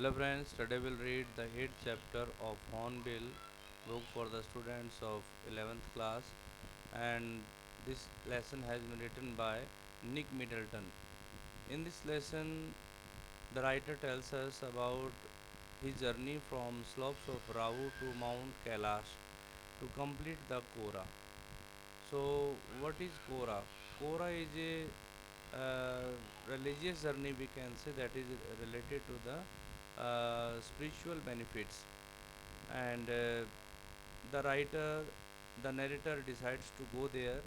Hello friends, today we'll read the 8th chapter of Hornbill book for the students of 11th class, and this lesson has been written by Nick Middleton. In this lesson, the writer tells us about his journey from slopes of Rahu to Mount Kailash to complete the Kora. So, what is Kora? Kora is a religious journey, we can say, that is related to the spiritual benefits. And the writer, the narrator decides to go there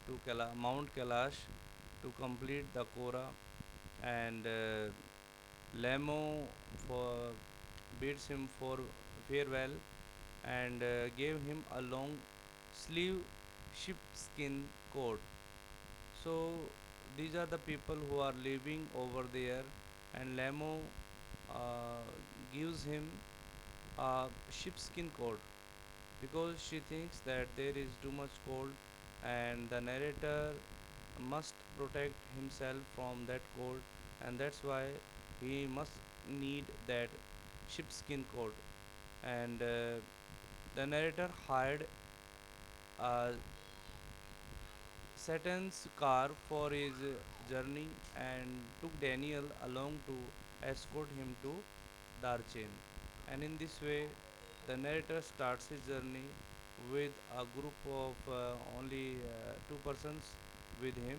to Mount Kailash to complete the Kora, and Lamo for bids him for farewell and gave him a long sleeve sheepskin coat. So these are the people who are living over there, and Lamo uh, gives him a sheepskin coat because she thinks that there is too much cold, and the narrator must protect himself from that cold, and that's why he must need that sheepskin coat. And the narrator hired a Satan's car for his journey and took Daniel along to escort him to Darchen. And in this way, the narrator starts his journey with a group of only two persons with him,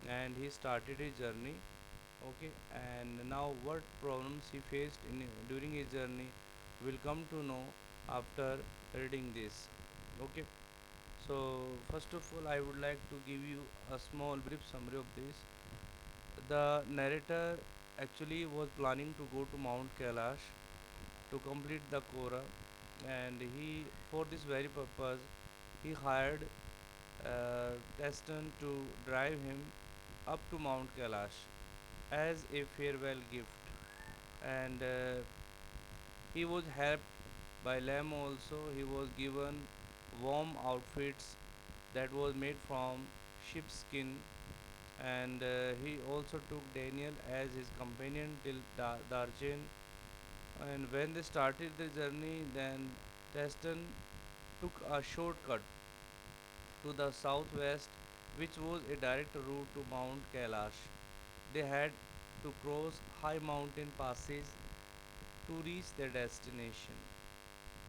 and he started his journey. Okay, and now what problems he faced during his journey will come to know after reading this. Okay. So first of all, I would like to give you a small brief summary of this. The narrator actually was planning to go to Mount Kailash to complete the Kora, and for this very purpose, he hired Teston to drive him up to Mount Kailash as a farewell gift, and he was helped by Lam also. He was given warm outfits that was made from sheepskin, and he also took Daniel as his companion till Darjen. And when they started the journey, then Teston took a shortcut to the southwest, which was a direct route to Mount Kailash. They had to cross high mountain passes to reach their destination.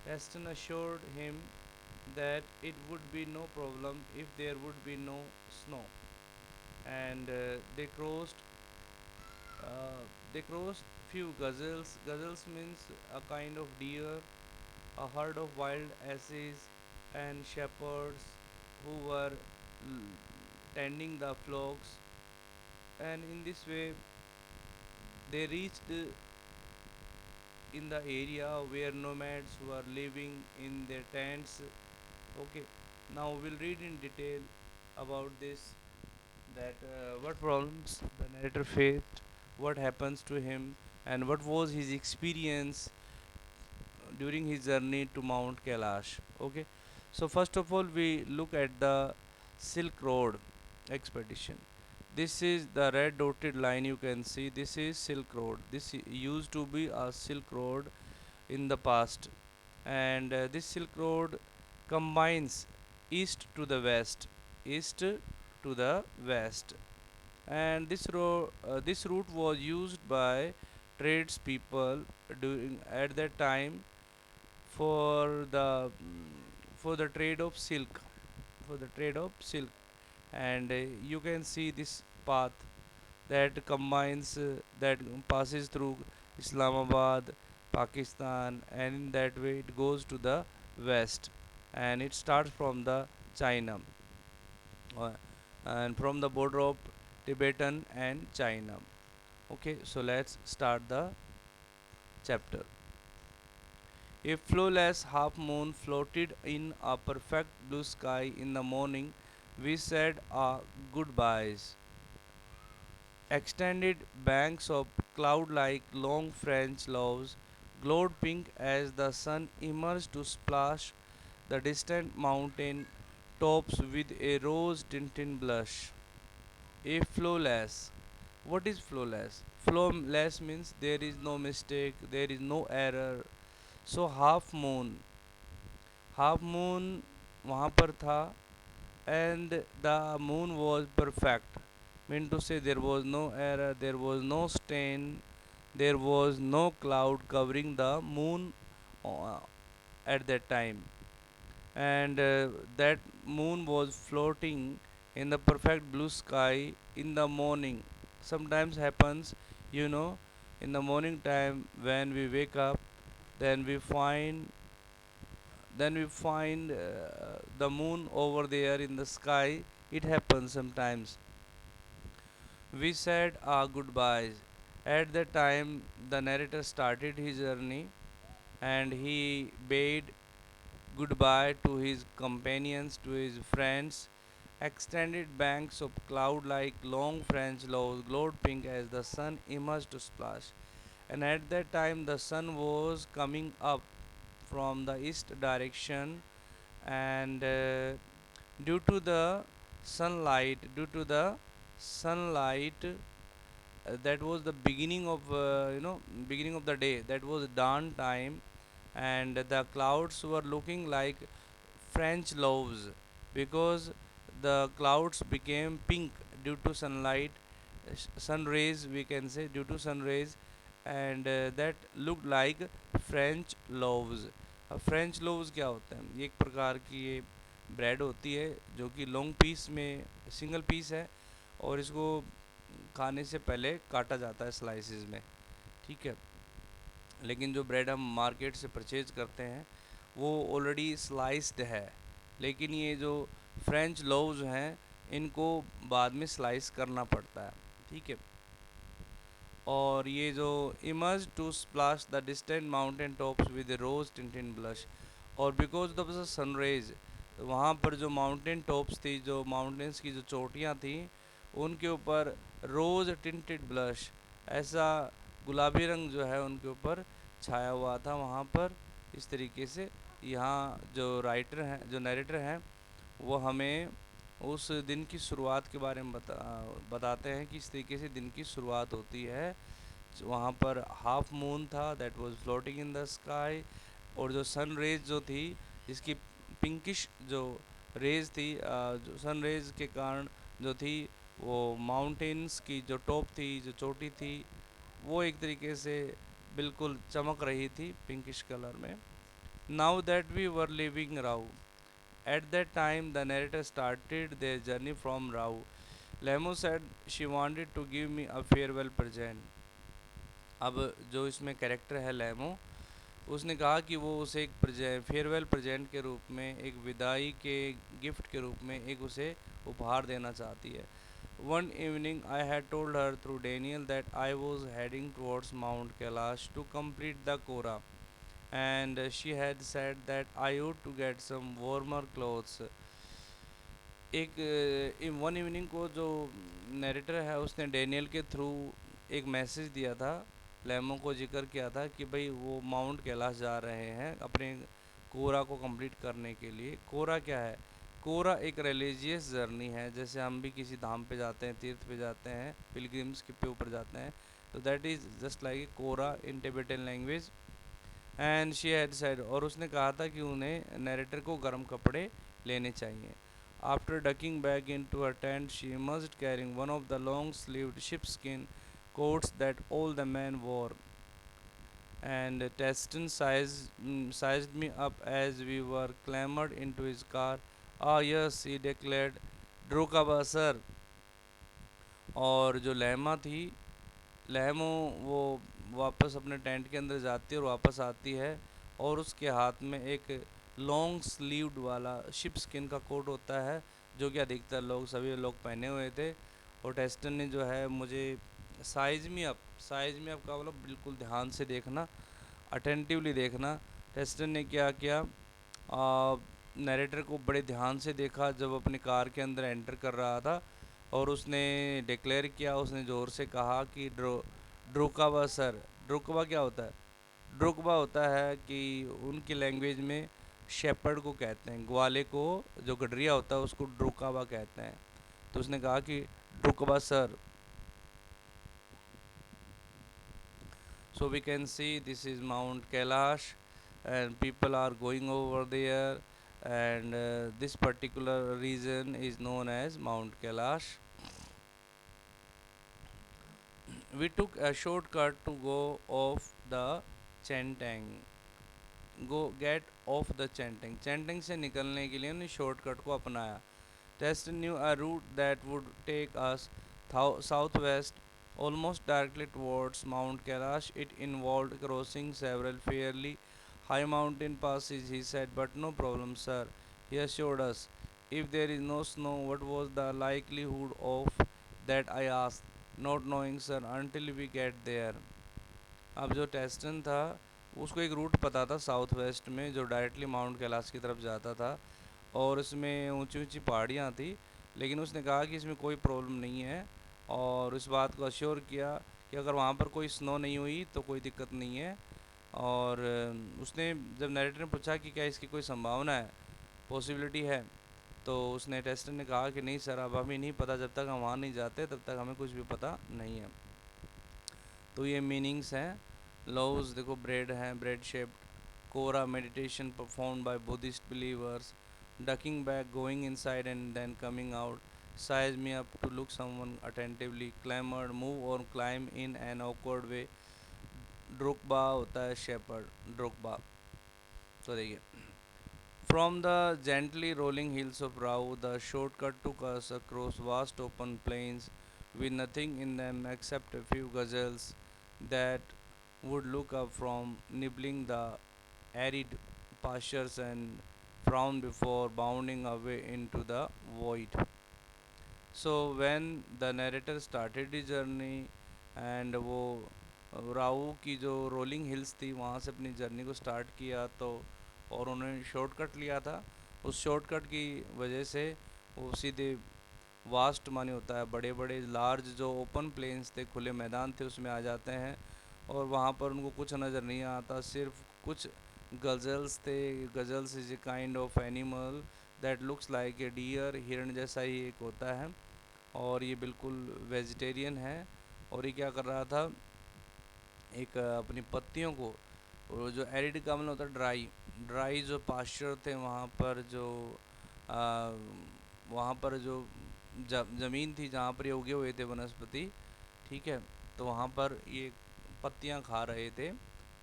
Teston assured him that it would be no problem if there would be no snow, and they crossed few gazelles. Gazelles means a kind of deer, a herd of wild asses, and shepherds who were tending the flocks. And in this way, they reached in the area where nomads were living in their tents. Okay, now we'll read in detail about this, that what problems the narrator faced, what happens to him, and what was his experience during his journey to Mount Kailash. Okay, so first of all, we look at the Silk Road expedition. This is the red dotted line you can see. This is Silk Road. This used to be a Silk Road in the past, and this Silk Road combines east to the west, east to the west, and this route was used by tradespeople during at that time for the trade of silk, for the trade of silk. And you can see this path that combines that passes through Islamabad, Pakistan, and in that way it goes to the west, and it starts from the China, uh, and from the border of Tibetan and China. Okay, so let's start the chapter. A flawless half moon floated in a perfect blue sky in the morning. We said our goodbyes. Extended banks of cloud like long French loaves glowed pink as the sun emerged to splash the distant mountain tops with a rose tinted blush. A flawless. What is flawless? Flawless means there is no mistake, there is no error. So half moon वहाँ पर था, and the moon was perfect. Mean to say there was no error, there was no stain, there was no cloud covering the moon uh, at that time. And that moon was floating in the perfect blue sky in the morning. Sometimes happens, you know, in the morning time when we wake up, then we find the moon over there in the sky. It happens sometimes. We said our goodbyes. At that time the narrator started his journey, and he bade goodbye to his companions, to his friends. Extended banks of cloud like long French laws glowed pink as the sun emerged to splash. And at that time, the sun was coming up from the east direction, and due to the sunlight, that was the beginning of beginning of the day. That was dawn time, and the clouds were looking like French loaves, because the clouds became pink due to sunlight, sun rays, we can say, due to sun rays, and that looked like French loaves. अब French loaves क्या होते हैं? ये एक प्रकार की ये bread होती है जो कि लॉन्ग पीस में सिंगल पीस है, और इसको खाने से पहले काटा जाता है स्लाइसिस में, ठीक है। लेकिन जो ब्रेड हम मार्केट से परचेज करते हैं वो ऑलरेडी स्लाइस्ड है, लेकिन ये जो फ्रेंच लोव्स हैं इनको बाद में स्लाइस करना पड़ता है, ठीक है। और ये जो emerge to splash the distant mountain tops with rose tinted blush, और बिकॉज ऑफ द सनरेज, वहाँ पर जो माउंटेन टॉप्स थी, जो माउंटेन्स की जो चोटियाँ थी, उनके ऊपर रोज टिंटेड ब्लश, ऐसा गुलाबी रंग जो है उनके ऊपर छाया हुआ था वहाँ पर। इस तरीके से यहाँ जो राइटर हैं, जो नरेटर हैं, वो हमें उस दिन की शुरुआत के बारे में बताते हैं कि इस तरीके से दिन की शुरुआत होती है। वहाँ पर हाफ मून था, that was floating in the sky, और जो सन रेज जो थी, जिसकी पिंकिश जो रेज थी, जो सन रेज के कारण जो थी, वो माउंटेन्स की जो टॉप थी, जो चोटी थी, वो एक तरीके से बिल्कुल चमक रही थी पिंकिश कलर में। Now that we were living row, at that time the narrator started their journey from Rao. Lemo said she wanted to give me a farewell present. अब जो इसमें कैरेक्टर है लेमो, उसने कहा कि वो उसे एक फेयरवेल प्रेजेंट के रूप में, एक विदाई के गिफ्ट के रूप में एक उसे उपहार देना चाहती है। One evening I had told her through Daniel that I was heading towards Mount Kailash to complete the kora, and she had said that I ought to get some warmer clothes. एक वन इवनिंग को जो narrator है उसने Daniel के through एक message दिया था, लेमो को जिक्र किया था कि भाई वो माउंट कैलाश जा रहे हैं अपने कोरा को कंप्लीट करने के लिए। कोरा क्या है? कोरा एक रिलीजियस जर्नी है, जैसे हम भी किसी धाम पे जाते हैं, तीर्थ पे जाते हैं, पिलग्रिम्स के पे ऊपर जाते हैं, तो that is just like kora in Tibetan language. And she had said, और उसने कहा था कि उन्हें नरेटर को गर्म कपड़े लेने चाहिए। After ducking back into her tent she emerged carrying one of the long sleeved sheepskin coats that all the men wore, and Teston sized me up as we were clambered into his car. Ah yes, he declared, Drukaba sir। और जो लहमा थी, लहमो वो वापस अपने tent के अंदर जाती है और वापस आती है, और उसके हाथ में एक लॉन्ग स्लीव्ड वाला शिप स्किन का कोट होता है, जो कि अधिकतर लोग, सभी लोग पहने हुए थे। और टेस्टन ने जो है मुझे साइज में अप का मतलब बिल्कुल ध्यान से देखना, अटेंटिवली देखना। टेस्टन ने क्या किया, नरेटर को बड़े ध्यान से देखा जब अपनी कार के अंदर एंटर कर रहा था, और उसने डिक्लेयर किया, उसने ज़ोर से कहा कि ड्रोकावा सर। ड्रोकवा क्या होता है? ड्रोकवा होता है कि उनकी लैंग्वेज में शेपर्ड को कहते हैं, ग्वाले को जो गडरिया होता है उसको ड्रोकावा कहते हैं। तो उसने कहा कि ड्रोकवा sir. So we can see this is Mount Kailash, and people are going over there, and this particular region is known as Mount Kailash. We took a shortcut to go off the Chentang. Go get off the Chentang Chentang से निकलने के लिए उन्होंने shortcut को अपनाया. Test new a route that would take us south west almost directly towards Mount Kailash. It involved crossing several fairly high mountain passes, he said, but no problem, sir. He assured us. If there is no snow, what was the likelihood of that? I asked, not knowing, sir, until we get there. अब जो टेस्टन था उसको एक root पता था south west में जो directly mount Kailash की तरफ जाता था, और इसमें ऊंची ऊंची पहाड़ियाँ थी, लेकिन उसने कहा कि इसमें कोई प्रॉब्लम नहीं है, और इस बात को अश्योर किया कि अगर वहाँ पर कोई स्नो नहीं हुई तो कोई दिक्कत नहीं है. और उसने जब नरेटर ने पूछा कि क्या इसकी कोई संभावना है, पॉसिबिलिटी है, तो उसने टेस्टर ने कहा कि नहीं सर, अब हमें नहीं पता, जब तक हम वहाँ नहीं जाते तब तक हमें कुछ भी पता नहीं है. तो ये मीनिंग्स हैं. लव्स देखो ब्रेड हैं, bread shaped. Kora meditation performed by Buddhist believers. Ducking back, going inside and then coming out. Size me up to look someone attentively. Clambered, move और climb in an awkward way. Drukba होता है shepherd, ड्रुकबा. तो देखिए, from the gently rolling hills of Rao, the shortcut took us across vast open plains with nothing in them except a few gazelles that would look up from nibbling the arid pastures and frown before bounding away into the void. So when the narrator started the journey, and वो राऊ की जो rolling hills थी वहाँ से अपनी journey को start किया, तो और उन्होंने शॉर्टकट लिया था. उस शॉर्टकट की वजह से वो सीधे वास्ट माने होता है बड़े बड़े लार्ज जो ओपन प्लेन्स थे, खुले मैदान थे, उसमें आ जाते हैं. और वहाँ पर उनको कुछ नज़र नहीं आता, सिर्फ कुछ गज़ल्स थे. Gazelles is a kind of animal that looks like a deer. हिरण जैसा ही एक होता है, और ये बिल्कुल वेजिटेरियन है. और ये क्या कर रहा था, एक अपनी पत्तियों को, वो जो एरिड का मतलब होता है ड्राई, ड्राई जो पास्चर थे वहाँ पर, जो आ, वहाँ पर जो ज़मीन थी जहाँ पर ये उगे हुए थे वनस्पति, ठीक है, तो वहाँ पर ये पत्तियाँ खा रहे थे.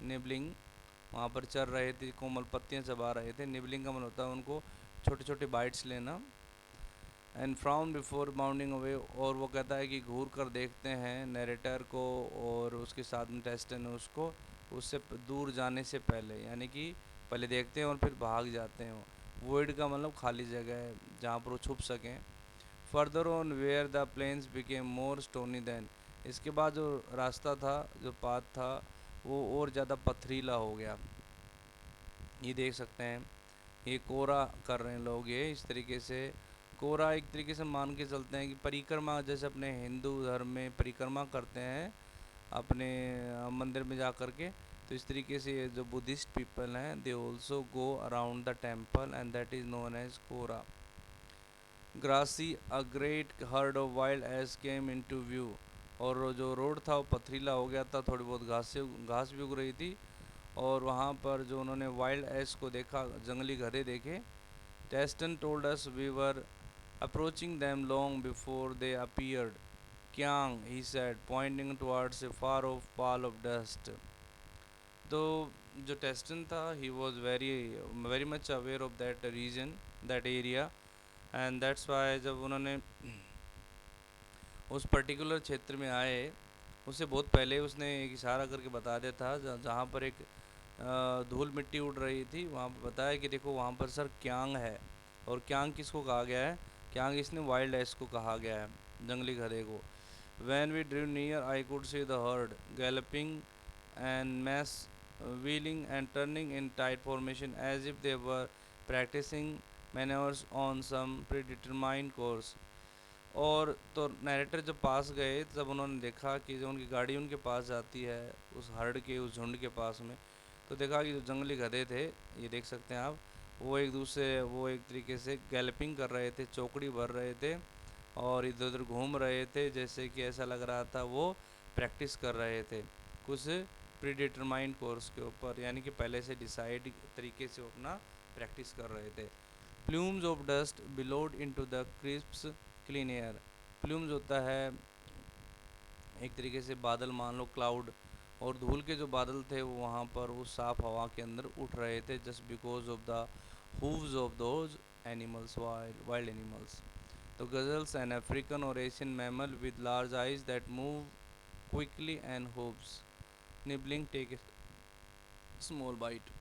निबलिंग, वहाँ पर चर रहे थे, कोमल पत्तियाँ चबा रहे थे. निबलिंग का मतलब होता है उनको छोटे छोटे बाइट्स लेना. And frown before bounding away, और वो कहता है कि घूर कर देखते हैं नरेटर को और उसके साथ में टेस्टन उसको, उससे दूर जाने से पहले, यानी कि पहले देखते हैं और फिर भाग जाते हैं. वोइड का मतलब खाली जगह है जहाँ पर वो छुप सकें. Further on where the plains became more stony then, इसके बाद जो रास्ता था, जो पाथ था, वो और ज़्यादा पथरीला हो गया. ये देख सकते हैं, ये कोरा कर रहे हैं लोग, ये इस तरीके से कोरा एक तरीके से मान के चलते हैं कि परिक्रमा, जैसे अपने हिंदू धर्म में परिक्रमा करते हैं अपने मंदिर में जा कर के, तो इस तरीके से ये जो बुद्धिस्ट पीपल हैं, they also go around the temple and that is known as kora. Grassy, a great herd of wild ass came into view, और जो रोड था वो पथरीला हो गया था, थोड़ी बहुत घास भी उग रही थी. और वहाँ पर जो उन्होंने वाइल्ड एस को देखा, जंगली गधे देखे. टेस्टन told us we were approaching them long before they appeared. Kyang, he said, pointing towards a far off pall of dust. तो जो टेस्टन था, he was very much aware of that region, that area, and that's why जब उन्होंने उस particular क्षेत्र में आए, उससे बहुत पहले उसने एक इशारा करके बता दिया था, जहाँ पर एक धूल मिट्टी उड़ रही थी, वहाँ पर बताया कि देखो वहाँ पर सर क्यांग है. और क्यांग किसको कहा गया है, क्यांग इसने वाइल्ड एस को कहा गया है, जंगली गधे को. When we drove near I could see the herd galloping and mass wheeling and turning in tight formation as if they were practising manners on some predetermined course. और तो नरेटर जब पास गए, तब उन्होंने देखा कि जो उनकी गाड़ी उनके पास जाती है, उस हर्ड के, उस झुंड के पास में, तो देखा कि जो जंगली गधे थे, ये देख सकते हैं आप, वो एक तरीके से गैलपिंग कर रहे थे, चौकड़ी भर रहे थे, और इधर उधर घूम रहे थे, जैसे कि ऐसा लग रहा था वो प्रैक्टिस कर रहे थे कुछ प्रीडिटरमाइंड कोर्स के ऊपर, यानी कि पहले से डिसाइड तरीके से वो अपना प्रैक्टिस कर रहे थे। Plumes of dust billowed into the crisps clean air. Plumes होता है एक तरीके से बादल, मान लो क्लाउड, और धूल के जो बादल थे वो वहाँ पर उस साफ हवा के अंदर उठ रहे थे, just because of the hooves of those animals, wild animals. The gazelles, an African or Asian mammal with large eyes that move quickly and hooves, nibbling, take a small bite.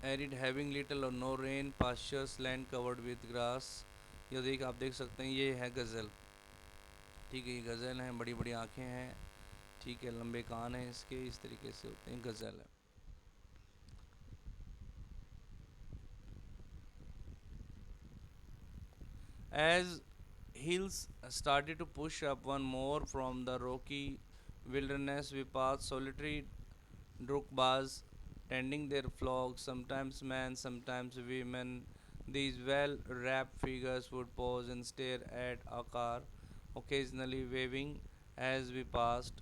Arid, having little or no rain, pastures, land covered with grass. ये आप देख सकते हैं, ये है गज़ल। ठीक है, ये गज़ल हैं, बड़ी बड़ी आँखें हैं, ठीक है, लंबे कान हैं इसके, इस तरीके से होते हैं, गज़ल है। As hills started to push up one more from the rocky wilderness, we passed solitary drukbas tending their flocks, sometimes men, sometimes women. These well wrapped figures would pause and stare at our car, occasionally waving as we passed.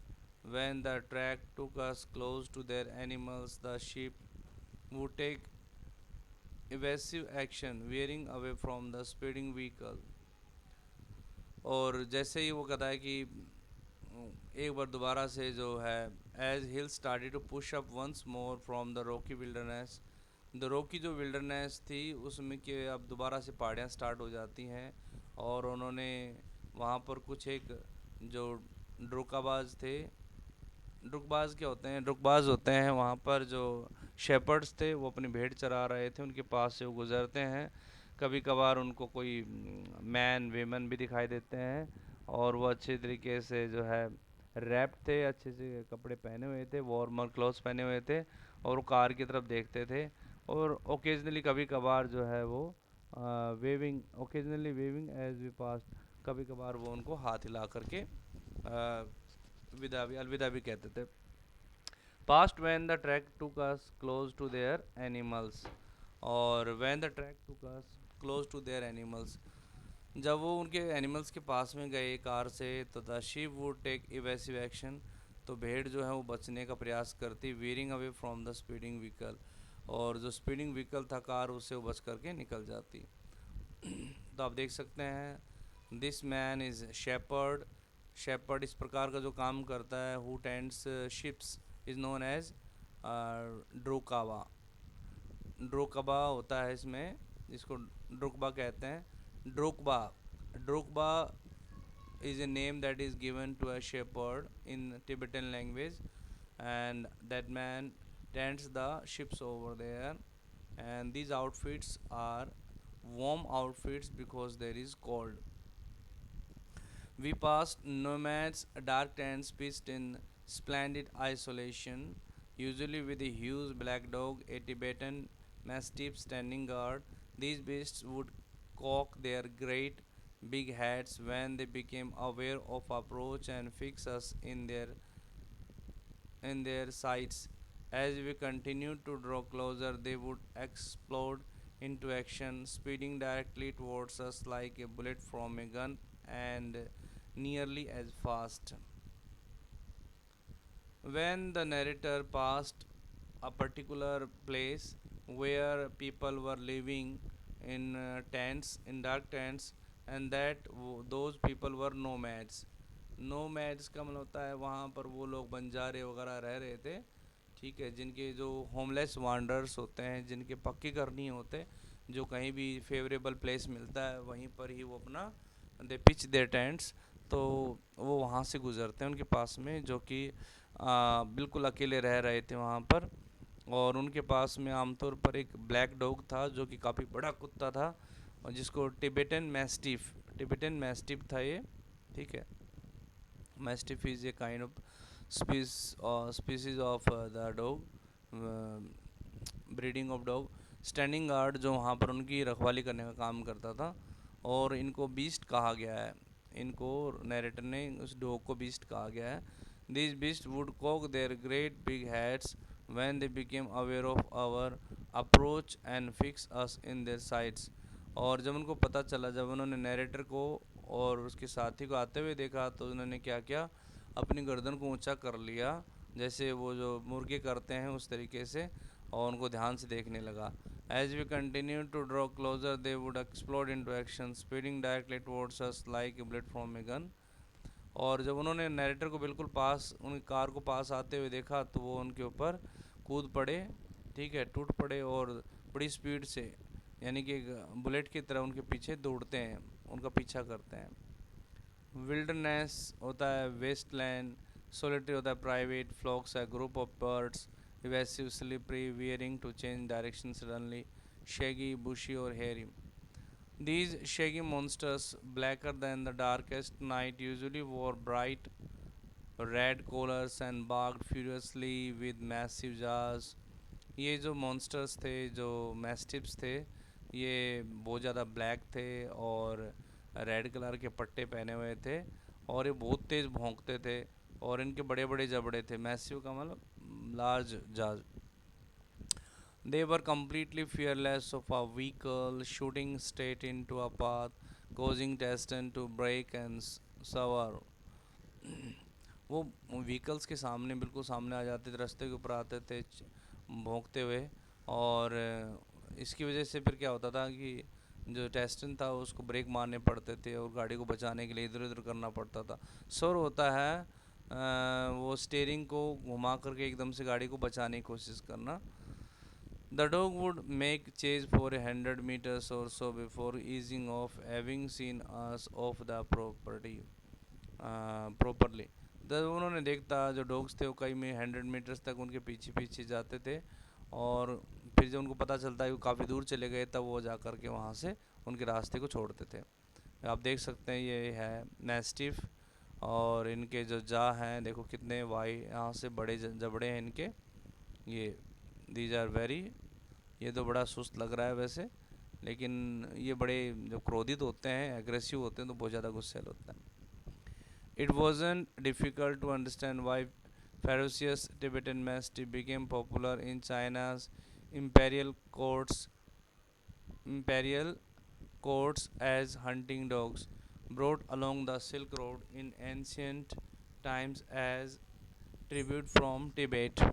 When the track took us close to their animals, the sheep would take evasive action, veering away from the speeding vehicle. और जैसे ही वो कहता है कि एक बार दोबारा से जो है, as hill started to push up once more from the rocky wilderness, the rocky जो विल्डरनेस थी उसमें कि अब दोबारा से पहाड़ियाँ स्टार्ट हो जाती हैं, और उन्होंने वहाँ पर कुछ एक जो ड्रोकाबाज थे, ड्रुकबाज क्या होते हैं, ड्रुकबाज होते हैं वहाँ पर जो शेपर्ड्स थे, वो अपनी भेड़ चरा रहे थे, उनके पास से वो गुजरते हैं। कभी कभार उनको कोई मैन वेमन भी दिखाई देते हैं, और वो अच्छे तरीके से जो है रैप थे, अच्छे से कपड़े पहने हुए थे, वार्मर क्लोथ्स पहने हुए थे, और वो कार की तरफ देखते थे। और ओकेजनली कभी कभार जो है वो waving, occasionally waving as we pass, कभी कभार वो उनको हाथ हिला करके विदा भी, अलविदा भी कहते थे। Past when the track took us close to their animals, और when the track took us close to their animals, जब वो उनके एनिमल्स के पास में गए कार से, तो the sheep would take evasive action, तो भेड़ जो है वो बचने का प्रयास करती, veering away from the speeding vehicle, और जो स्पीडिंग व्हीकल था कार, उससे वो बच करके निकल जाती। तो आप देख सकते हैं, this man is shepherd, shepherd इस प्रकार का जो काम करता है, who tends sheeps is known as drokpa. Drokba होता है इसमें, इसको ड्रुकबा कहते हैं। Drukba, drukba is a name that is given to a shepherd in Tibetan language, and that man tends the ships over there, and these outfits are warm outfits because there is cold. We passed nomads, dark tents pitched in splendid isolation, usually with a huge black dog, a Tibetan mastiff standing guard. These beasts would cock their great big heads when they became aware of approach and fix us in their sights. As we continued to draw closer, they would explode into action, speeding directly towards us like a bullet from a gun and nearly as fast. When the narrator passed a particular place where people were living in tents, in dark tents, and that those people were nomads. Nomads का मतलब होता है वहाँ पर वो लोग बंजारे वगैरह रह रहे थे, ठीक है, जिनके जो होमलेस वांडर्स होते हैं, जिनके पक्के घर नहीं होते, जो कहीं भी फेवरेबल प्लेस मिलता है वहीं पर ही वो अपना दे पिच देयर टेंट्स, तो वो वहाँ से गुज़रते हैं उनके पास में, जो कि बिल्कुल अकेले रह रहे थे वहाँ पर। और उनके पास में आमतौर पर एक ब्लैक डॉग था, जो कि काफ़ी बड़ा कुत्ता था, और जिसको टिबेटन मैस्टिफ था ये, ठीक है। Mastiff is a kind of species of the dog, breeding of dog. Standing guard जो वहाँ पर उनकी रखवाली करने का काम करता था, और इनको बीस्ट कहा गया है, इनको नरेटर ने उस डॉग को बीस्ट कहा गया है। This beast would cock their great big heads when they became aware of our approach and fix us in their sides, और जब उनको पता चला, जब उन्होंने नरेटर को और उसके साथी को आते हुए देखा, तो उन्होंने क्या किया, अपनी गर्दन को ऊंचा कर लिया, जैसे वो जो मुर्गे करते हैं उस तरीके से, और उनको ध्यान से देखने लगा। As we continue to draw closer they would explode into action, speeding directly towards us like a bullet from a gun. और जब उन्होंने नैरेटर को बिल्कुल पास, उनकी कार को पास आते हुए देखा, तो वो उनके ऊपर कूद पड़े, ठीक है, टूट पड़े, और बड़ी स्पीड से, यानी कि बुलेट की तरह उनके पीछे दौड़ते हैं, उनका पीछा करते हैं। विल्डरनेस होता है वेस्टलैंड, सोलिटरी होता है प्राइवेट, फ्लॉक्स है group of birds, evasive slippery veering to change direction suddenly, shaggy bushy और hairy. These shaggy monsters, blacker than the darkest night, usually wore bright red collars and barked furiously with massive jaws. ये जो monsters थे, जो मैस्टिप्स थे, ये बहुत ज़्यादा black थे और रेड कलर के पट्टे पहने हुए थे, और ये बहुत तेज़ भौंकते थे, और इनके बड़े बड़े जबड़े थे। मैसिव का मतलब लार्ज जाज। They were completely fearless of a vehicle, shooting straight into a path, causing Teston to brake and swerve. वो व्हीकल्स के सामने, बिल्कुल सामने आ जाते थे, रास्ते के ऊपर आते थे भौंकते हुए, और इसकी वजह से फिर क्या होता था कि जो टेस्टन था उसको ब्रेक मारने पड़ते थे, और गाड़ी को बचाने के लिए इधर उधर करना पड़ता था। स्वर होता है वो स्टीयरिंग को घुमा करके एकदम से गाड़ी को बचाने की कोशिश करना। The dog would make chase for 100 meters or so before easing off, having seen us off the properly. जब उन्होंने देखता, जो डॉग्स थे वो कई में 100 मीटर्स तक उनके पीछे पीछे जाते थे, और फिर जब उनको पता चलता है कि काफ़ी दूर चले गए, तब वो जा कर के वहाँ से उनके रास्ते को छोड़ते थे। आप देख सकते हैं ये है मैस्टिफ, और इनके जो जा हैं देखो कितने वाई, यहाँ से बड़े जबड़े हैं इनके, ये दीज आर वेरी, ये तो बड़ा सुस्त लग रहा है वैसे, लेकिन ये बड़े जो क्रोधित होते हैं, एग्रेसिव होते हैं, तो बहुत ज़्यादा गुस्सैल होता है। It wasn't difficult to understand why ferocious Tibetan Mastiff became popular in China's imperial courts, imperial courts as hunting dogs, brought along the Silk Road in ancient times as tribute from Tibet.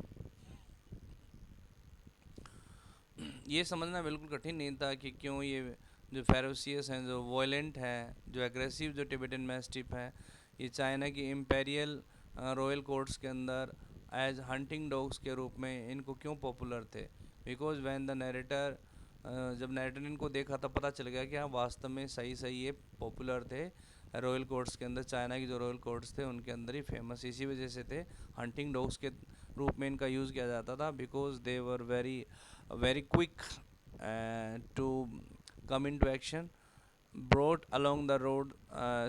ये समझना बिल्कुल कठिन नहीं था कि क्यों ये जो फेरोसियस हैं, जो वॉयलेंट हैं, जो एग्रेसिव जो टिबेटन मैस्टिफ हैं, ये चाइना की इम्पेरियल रॉयल कोर्ट्स के अंदर एज हंटिंग डॉग्स के रूप में इनको क्यों पॉपुलर थे। बिकॉज वैन द नरेटर, जब नरेटर ने इनको देखा तब पता चल गया कि हाँ वास्तव में सही सही ये पॉपुलर थे रॉयल कोर्ट्स के अंदर, चाइना की जो रॉयल कोर्ट्स थे उनके अंदर ही फेमस इसी वजह से थे, हंटिंग डॉग्स के रूप में इनका यूज़ किया जाता था। Because they were very very quick to come into action, brought along the road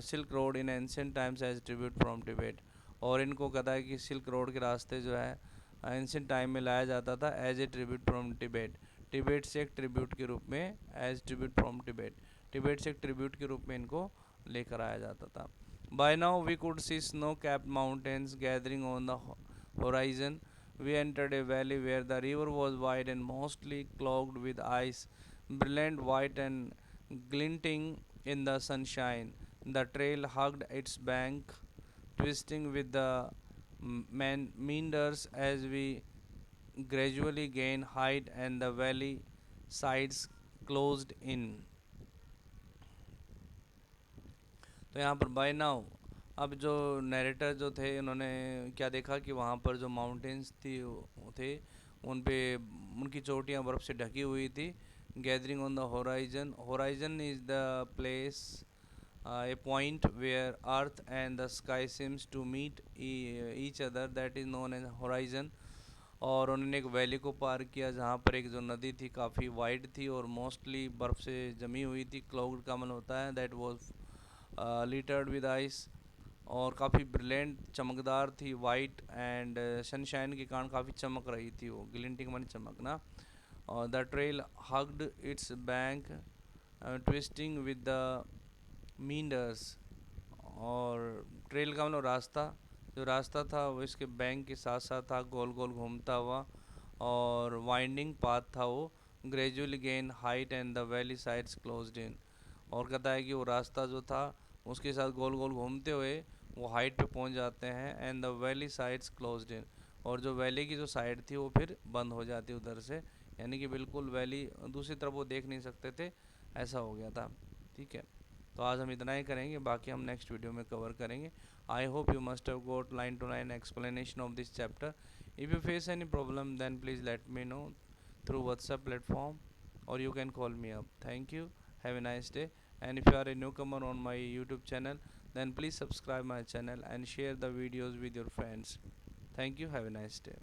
Silk Road in ancient times as tribute from Tibet। और इनको कहता है कि सिल्क रोड के रास्ते जो है एंशियंट टाइम में लाया जाता था as a tribute from Tibet, Tibet से एक ट्रिब्यूट के रूप में, as tribute from Tibet, Tibet से एक ट्रिब्यूट के रूप में इनको लेकर आया जाता था। By now we could see snow capped mountains gathering on the horizon. We entered a valley where the river was wide and mostly clogged with ice, brilliant white and glinting in the sunshine. The trail hugged its bank, twisting with the meanders as we gradually gained height and the valley sides closed in. तो यहाँ पर bye now, अब जो narrator जो थे उन्होंने क्या देखा कि वहाँ पर जो माउंटेन्स थी थे उन पे उनकी चोटियाँ बर्फ़ से ढकी हुई थी। Gathering on the horizon, horizon is the place a point where earth and the sky seems to meet each other, that is known as horizon। और उन्होंने एक वैली को पार किया जहाँ पर एक जो नदी थी काफ़ी वाइड थी और मोस्टली बर्फ़ से जमी हुई थी। क्लाउड का मन होता है that was littered with ice, और काफ़ी ब्रिलियंट चमकदार थी, वाइट एंड सनशाइन के कारण काफ़ी चमक रही थी वो, ग्लिंटिंग मानी चमकना। और the trail hugged its bank twisting with the meanders, और ट्रेल का मतलब रास्ता, जो रास्ता था वो इसके बैंक के साथ साथ था, गोल गोल घूमता हुआ, और वाइंडिंग पाथ था वो। Gradually gain height and the valley sides closed in, और कहता है कि वो रास्ता जो था उसके साथ गोल गोल घूमते हुए वो हाइट पे पहुंच जाते हैं, and the valley sides closed in, और जो वैली की जो साइड थी वो फिर बंद हो जाती उधर से, यानी कि बिल्कुल वैली दूसरी तरफ वो देख नहीं सकते थे, ऐसा हो गया था। ठीक है, तो आज हम इतना ही करेंगे, बाकी हम नेक्स्ट वीडियो में कवर करेंगे। I hope you must have got line to line explanation of this chapter. If you face any problem then please let me know through WhatsApp platform, or you can call me up. Thank you. Have a nice day. And if you are a newcomer on my YouTube channel, then please subscribe my channel and share the videos with your friends. Thank you. Have a nice day.